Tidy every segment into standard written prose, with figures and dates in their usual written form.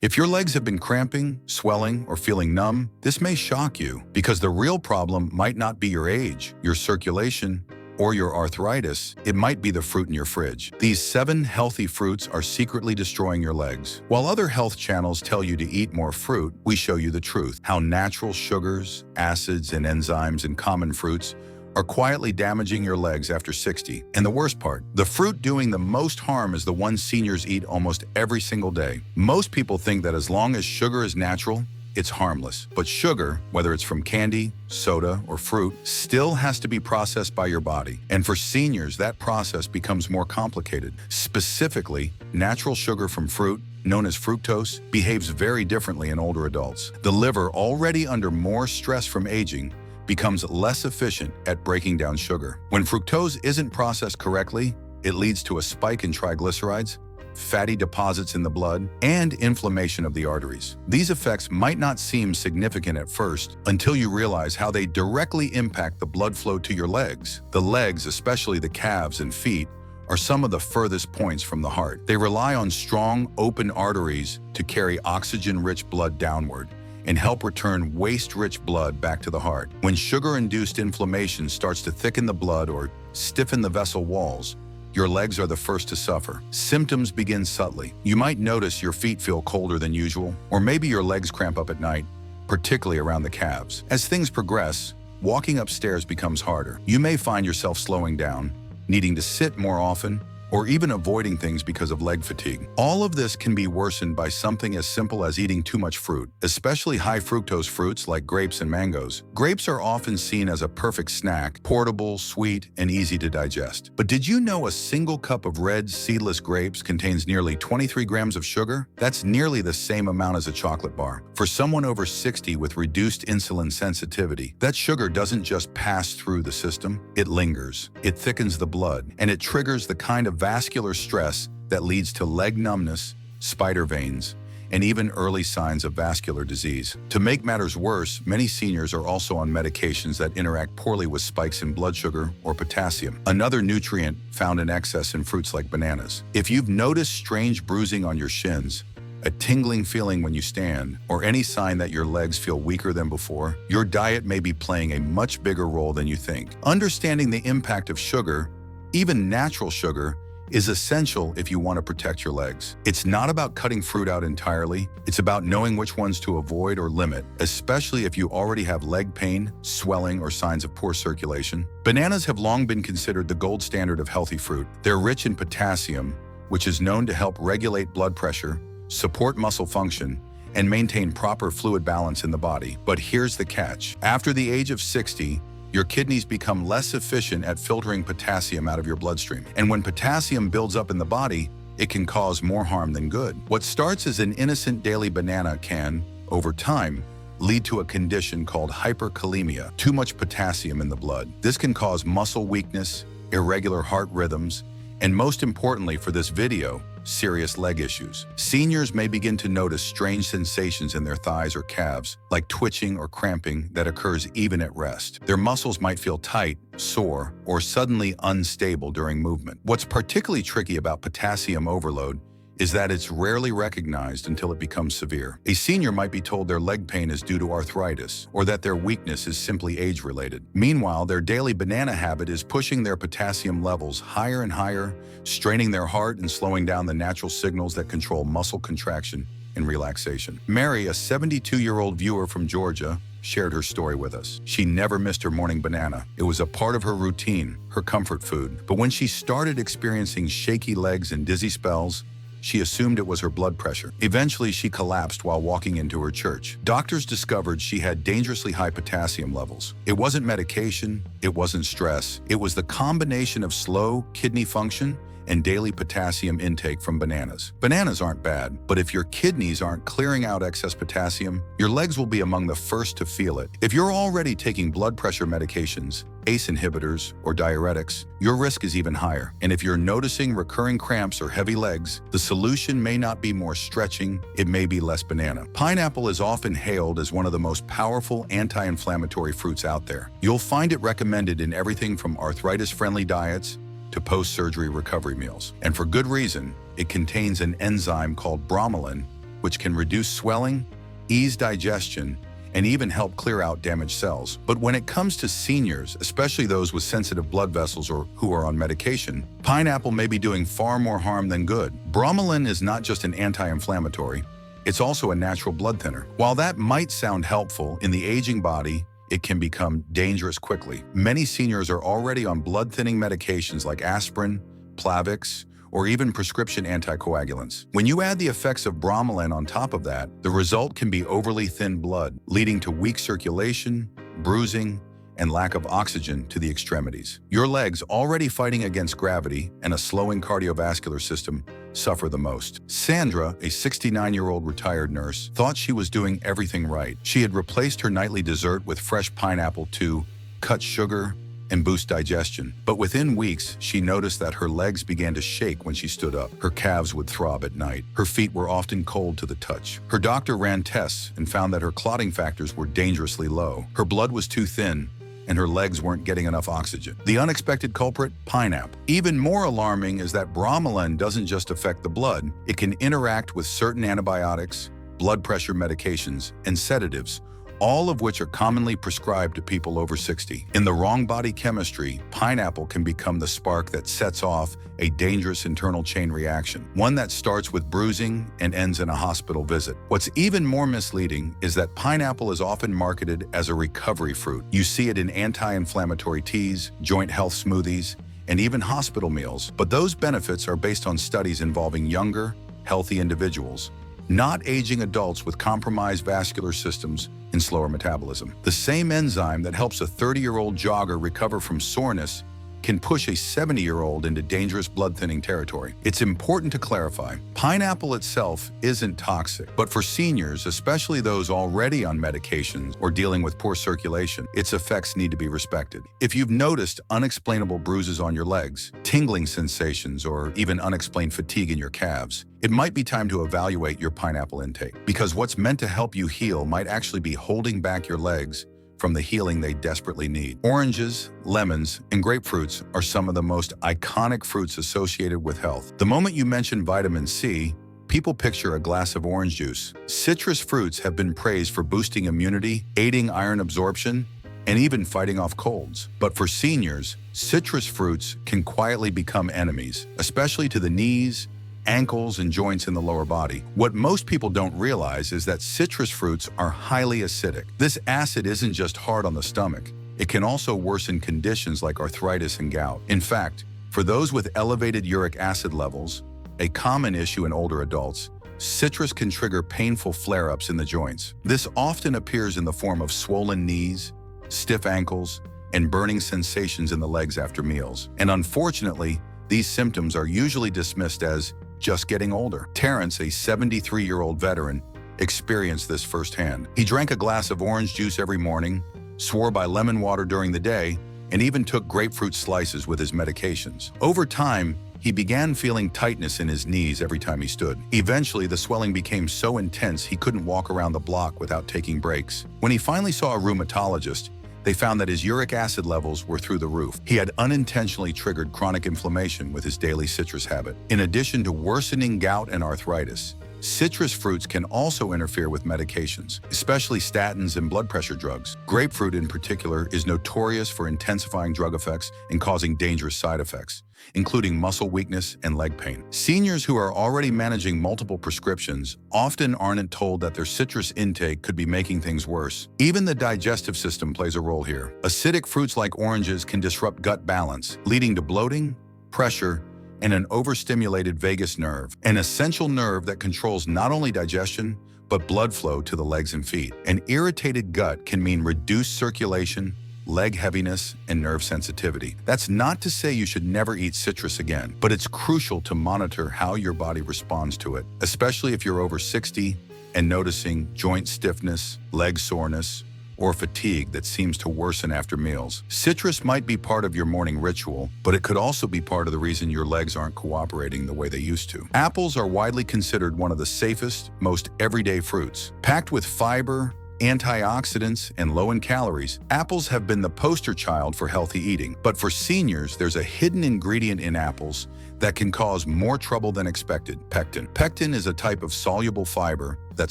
If your legs have been cramping, swelling, or feeling numb, this may shock you because the real problem might not be your age, your circulation, or your arthritis. It might be the fruit in your fridge. These 7 healthy fruits are secretly destroying your legs. While other health channels tell you to eat more fruit, we show you the truth. How natural sugars, acids, and enzymes in common fruits are quietly damaging your legs after 60. And the worst part, the fruit doing the most harm is the one seniors eat almost every single day. Most people think that as long as sugar is natural, it's harmless. But sugar, whether it's from candy, soda, or fruit, still has to be processed by your body. And for seniors, that process becomes more complicated. Specifically, natural sugar from fruit, known as fructose, behaves very differently in older adults. The liver, already under more stress from aging, becomes less efficient at breaking down sugar. When fructose isn't processed correctly, it leads to a spike in triglycerides, fatty deposits in the blood, and inflammation of the arteries. These effects might not seem significant at first until you realize how they directly impact the blood flow to your legs. The legs, especially the calves and feet, are some of the furthest points from the heart. They rely on strong, open arteries to carry oxygen-rich blood downward and help return waste-rich blood back to the heart. When sugar-induced inflammation starts to thicken the blood or stiffen the vessel walls, your legs are the first to suffer. Symptoms begin subtly. You might notice your feet feel colder than usual, or maybe your legs cramp up at night, particularly around the calves. As things progress, walking upstairs becomes harder. You may find yourself slowing down, needing to sit more often, or even avoiding things because of leg fatigue. All of this can be worsened by something as simple as eating too much fruit, especially high fructose fruits like grapes and mangoes. Grapes are often seen as a perfect snack, portable, sweet, and easy to digest. But did you know a single cup of red, seedless grapes contains nearly 23 grams of sugar? That's nearly the same amount as a chocolate bar. For someone over 60 with reduced insulin sensitivity, that sugar doesn't just pass through the system, it lingers. It thickens the blood, and it triggers the kind of vascular stress that leads to leg numbness, spider veins, and even early signs of vascular disease. To make matters worse, many seniors are also on medications that interact poorly with spikes in blood sugar or potassium, another nutrient found in excess in fruits like bananas. If you've noticed strange bruising on your shins, a tingling feeling when you stand, or any sign that your legs feel weaker than before, your diet may be playing a much bigger role than you think. Understanding the impact of sugar, even natural sugar, is essential if you want to protect your legs. It's not about cutting fruit out entirely. It's about knowing which ones to avoid or limit, especially if you already have leg pain, swelling, or signs of poor circulation. Bananas have long been considered the gold standard of healthy fruit. They're rich in potassium, which is known to help regulate blood pressure, support muscle function, and maintain proper fluid balance in the body. But here's the catch. After the age of 60, your kidneys become less efficient at filtering potassium out of your bloodstream. And when potassium builds up in the body, it can cause more harm than good. What starts as an innocent daily banana can, over time, lead to a condition called hyperkalemia, too much potassium in the blood. This can cause muscle weakness, irregular heart rhythms, and most importantly for this video, serious leg issues. Seniors may begin to notice strange sensations in their thighs or calves, like twitching or cramping that occurs even at rest. Their muscles might feel tight, sore, or suddenly unstable during movement. What's particularly tricky about potassium overload is that it's rarely recognized until it becomes severe. A senior might be told their leg pain is due to arthritis, or that their weakness is simply age-related. Meanwhile, their daily banana habit is pushing their potassium levels higher and higher, straining their heart and slowing down the natural signals that control muscle contraction and relaxation. Mary, a 72-year-old viewer from Georgia, shared her story with us. She never missed her morning banana. It was a part of her routine, her comfort food. But when she started experiencing shaky legs and dizzy spells, she assumed it was her blood pressure. Eventually, she collapsed while walking into her church. Doctors discovered she had dangerously high potassium levels. It wasn't medication, it wasn't stress. It was the combination of slow kidney function and daily potassium intake from bananas. Bananas aren't bad, but if your kidneys aren't clearing out excess potassium, your legs will be among the first to feel it. If you're already taking blood pressure medications, ACE inhibitors, or diuretics, your risk is even higher. And if you're noticing recurring cramps or heavy legs, the solution may not be more stretching, it may be less banana. Pineapple is often hailed as one of the most powerful anti-inflammatory fruits out there. You'll find it recommended in everything from arthritis-friendly diets to post-surgery recovery meals. And for good reason, it contains an enzyme called bromelain, which can reduce swelling, ease digestion, and even help clear out damaged cells. But when it comes to seniors, especially those with sensitive blood vessels or who are on medication, pineapple may be doing far more harm than good. Bromelain is not just an anti-inflammatory, it's also a natural blood thinner. While that might sound helpful in the aging body, it can become dangerous quickly. Many seniors are already on blood-thinning medications like aspirin, Plavix, or even prescription anticoagulants. When you add the effects of bromelain on top of that, the result can be overly thin blood, leading to weak circulation, bruising, and lack of oxygen to the extremities. Your legs, already fighting against gravity and a slowing cardiovascular system, suffer the most. Sandra, a 69-year-old retired nurse, thought she was doing everything right. She had replaced her nightly dessert with fresh pineapple to cut sugar and boost digestion. But within weeks, she noticed that her legs began to shake when she stood up. Her calves would throb at night. Her feet were often cold to the touch. Her doctor ran tests and found that her clotting factors were dangerously low. Her blood was too thin, and her legs weren't getting enough oxygen. The unexpected culprit? Pineapple. Even more alarming is that bromelain doesn't just affect the blood, it can interact with certain antibiotics, blood pressure medications, and sedatives, all of which are commonly prescribed to people over 60. In the wrong body chemistry, pineapple can become the spark that sets off a dangerous internal chain reaction, one that starts with bruising and ends in a hospital visit. What's even more misleading is that pineapple is often marketed as a recovery fruit. You see it in anti-inflammatory teas, joint health smoothies, and even hospital meals. But those benefits are based on studies involving younger, healthy individuals, not aging adults with compromised vascular systems and slower metabolism. The same enzyme that helps a 30-year-old jogger recover from soreness can push a 70-year-old into dangerous blood-thinning territory. It's important to clarify, pineapple itself isn't toxic, but for seniors, especially those already on medications or dealing with poor circulation, its effects need to be respected. If you've noticed unexplainable bruises on your legs, tingling sensations, or even unexplained fatigue in your calves, it might be time to evaluate your pineapple intake, because what's meant to help you heal might actually be holding back your legs from the healing they desperately need. Oranges, lemons, and grapefruits are some of the most iconic fruits associated with health. The moment you mention vitamin C, people picture a glass of orange juice. Citrus fruits have been praised for boosting immunity, aiding iron absorption, and even fighting off colds. But for seniors, citrus fruits can quietly become enemies, especially to the knees, ankles, and joints in the lower body. What most people don't realize is that citrus fruits are highly acidic. This acid isn't just hard on the stomach. It can also worsen conditions like arthritis and gout. In fact, for those with elevated uric acid levels, a common issue in older adults, citrus can trigger painful flare-ups in the joints. This often appears in the form of swollen knees, stiff ankles, and burning sensations in the legs after meals. And unfortunately, these symptoms are usually dismissed as just getting older. Terrence, a 73-year-old veteran, experienced this firsthand. He drank a glass of orange juice every morning, swore by lemon water during the day, and even took grapefruit slices with his medications. Over time, he began feeling tightness in his knees every time he stood. Eventually, the swelling became so intense he couldn't walk around the block without taking breaks. When he finally saw a rheumatologist, they found that his uric acid levels were through the roof. He had unintentionally triggered chronic inflammation with his daily citrus habit. In addition to worsening gout and arthritis, citrus fruits can also interfere with medications, especially statins and blood pressure drugs. Grapefruit in particular is notorious for intensifying drug effects and causing dangerous side effects, including muscle weakness and leg pain. Seniors who are already managing multiple prescriptions often aren't told that their citrus intake could be making things worse. Even the digestive system plays a role here. Acidic fruits like oranges can disrupt gut balance, leading to bloating, pressure, and an overstimulated vagus nerve, an essential nerve that controls not only digestion, but blood flow to the legs and feet. An irritated gut can mean reduced circulation, leg heaviness, and nerve sensitivity. That's not to say you should never eat citrus again, but it's crucial to monitor how your body responds to it, especially if you're over 60 and noticing joint stiffness, leg soreness, or fatigue that seems to worsen after meals. Citrus might be part of your morning ritual, but it could also be part of the reason your legs aren't cooperating the way they used to. Apples are widely considered one of the safest, most everyday fruits. Packed with fiber, antioxidants, and low in calories, apples have been the poster child for healthy eating. But for seniors, there's a hidden ingredient in apples that can cause more trouble than expected. Pectin. Pectin is a type of soluble fiber that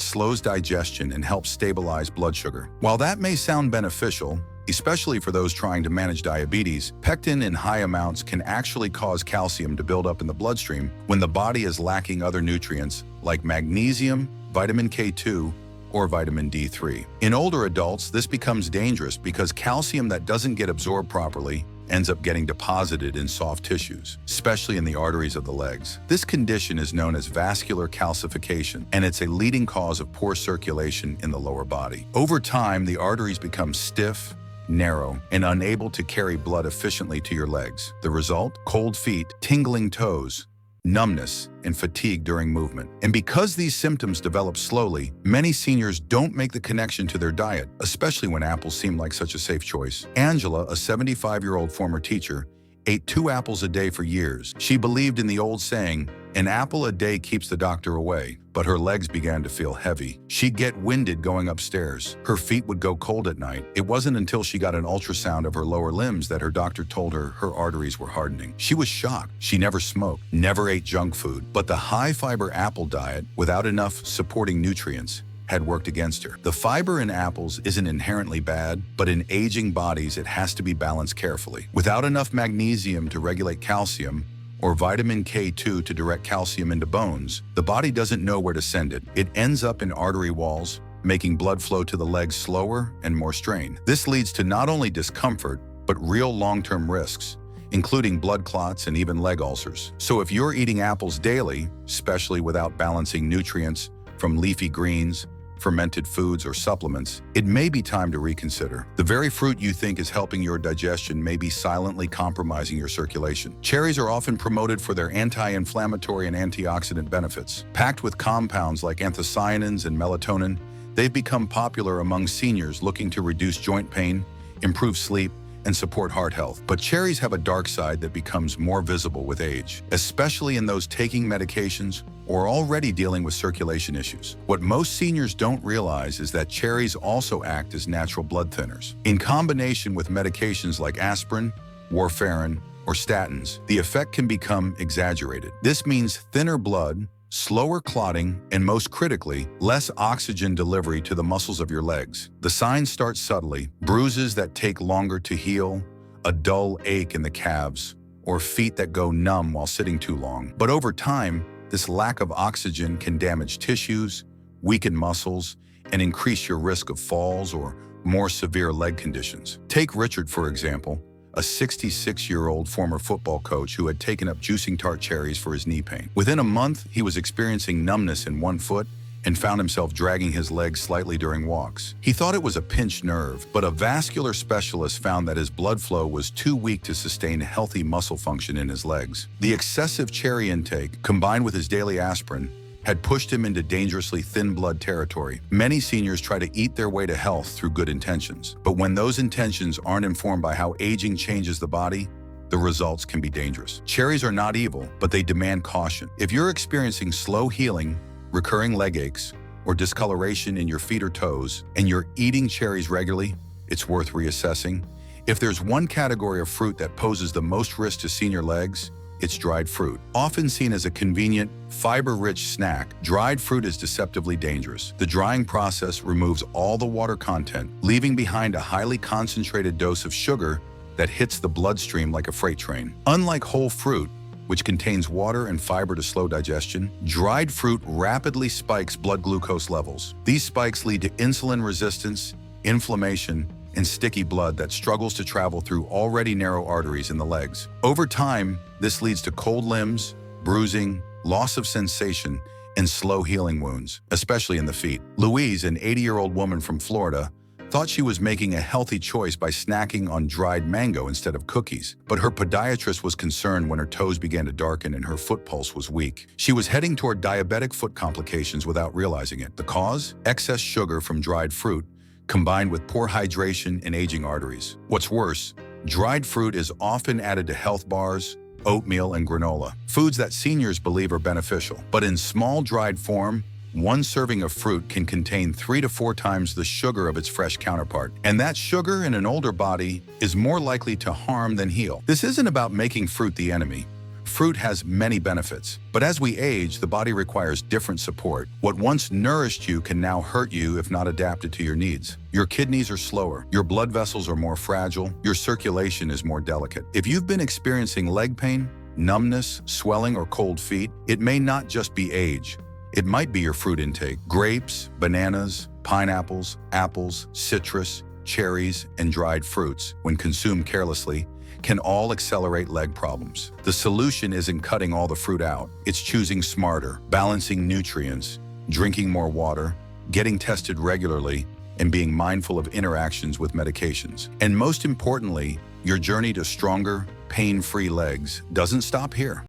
slows digestion and helps stabilize blood sugar. While that may sound beneficial, especially for those trying to manage diabetes, pectin in high amounts can actually cause calcium to build up in the bloodstream when the body is lacking other nutrients like magnesium, vitamin K2, or vitamin D3. In older adults, this becomes dangerous because calcium that doesn't get absorbed properly ends up getting deposited in soft tissues, especially in the arteries of the legs. This condition is known as vascular calcification, and it's a leading cause of poor circulation in the lower body. Over time, the arteries become stiff, narrow, and unable to carry blood efficiently to your legs. The result? Cold feet, tingling toes, numbness, and fatigue during movement. And because these symptoms develop slowly, many seniors don't make the connection to their diet, especially when apples seem like such a safe choice. Angela, a 75-year-old former teacher, ate 2 apples a day for years. She believed in the old saying, "An apple a day keeps the doctor away," but her legs began to feel heavy. She'd get winded going upstairs. Her feet would go cold at night. It wasn't until she got an ultrasound of her lower limbs that her doctor told her her arteries were hardening. She was shocked. She never smoked, never ate junk food, but the high-fiber apple diet, without enough supporting nutrients, had worked against her. The fiber in apples isn't inherently bad, but in aging bodies it has to be balanced carefully. Without enough magnesium to regulate calcium, or vitamin K2 to direct calcium into bones, the body doesn't know where to send it. It ends up in artery walls, making blood flow to the legs slower and more strained. This leads to not only discomfort, but real long-term risks, including blood clots and even leg ulcers. So if you're eating apples daily, especially without balancing nutrients from leafy greens, fermented foods, or supplements, it may be time to reconsider. The very fruit you think is helping your digestion may be silently compromising your circulation. Cherries are often promoted for their anti-inflammatory and antioxidant benefits. Packed with compounds like anthocyanins and melatonin, they've become popular among seniors looking to reduce joint pain, improve sleep, and support heart health. But cherries have a dark side that becomes more visible with age, especially in those taking medications or already dealing with circulation issues. What most seniors don't realize is that cherries also act as natural blood thinners. In combination with medications like aspirin, warfarin, or statins, the effect can become exaggerated. This means thinner blood, slower clotting, and most critically, less oxygen delivery to the muscles of your legs. The signs start subtly: bruises that take longer to heal, a dull ache in the calves, or feet that go numb while sitting too long. But over time, this lack of oxygen can damage tissues, weaken muscles, and increase your risk of falls or more severe leg conditions. Take Richard, for example, a 66-year-old former football coach who had taken up juicing tart cherries for his knee pain. Within a month, he was experiencing numbness in one foot and found himself dragging his legs slightly during walks. He thought it was a pinched nerve, but a vascular specialist found that his blood flow was too weak to sustain healthy muscle function in his legs. The excessive cherry intake, combined with his daily aspirin, had pushed him into dangerously thin blood territory. Many seniors try to eat their way to health through good intentions, but when those intentions aren't informed by how aging changes the body, the results can be dangerous. Cherries are not evil, but they demand caution. If you're experiencing slow healing, recurring leg aches, or discoloration in your feet or toes, and you're eating cherries regularly, it's worth reassessing. If there's one category of fruit that poses the most risk to senior legs, it's dried fruit. Often seen as a convenient, fiber-rich snack, dried fruit is deceptively dangerous. The drying process removes all the water content, leaving behind a highly concentrated dose of sugar that hits the bloodstream like a freight train. Unlike whole fruit, which contains water and fiber to slow digestion, dried fruit rapidly spikes blood glucose levels. These spikes lead to insulin resistance, inflammation, and sticky blood that struggles to travel through already narrow arteries in the legs. Over time, this leads to cold limbs, bruising, loss of sensation, and slow healing wounds, especially in the feet. Louise, an 80-year-old woman from Florida, thought she was making a healthy choice by snacking on dried mango instead of cookies. But her podiatrist was concerned when her toes began to darken and her foot pulse was weak. She was heading toward diabetic foot complications without realizing it. The cause? Excess sugar from dried fruit, combined with poor hydration and aging arteries. What's worse, dried fruit is often added to health bars, oatmeal, and granola, foods that seniors believe are beneficial. But in small dried form, one serving of fruit can contain 3 to 4 times the sugar of its fresh counterpart. And that sugar in an older body is more likely to harm than heal. This isn't about making fruit the enemy. Fruit has many benefits, but as we age, the body requires different support. What once nourished you can now hurt you if not adapted to your needs. Your kidneys are slower, your blood vessels are more fragile, your circulation is more delicate. If you've been experiencing leg pain, numbness, swelling, or cold feet, it may not just be age. It might be your fruit intake. Grapes, bananas, pineapples, apples, citrus, cherries, and dried fruits, when consumed carelessly, can all accelerate leg problems. The solution isn't cutting all the fruit out. It's choosing smarter, balancing nutrients, drinking more water, getting tested regularly, and being mindful of interactions with medications. And most importantly, your journey to stronger, pain-free legs doesn't stop here.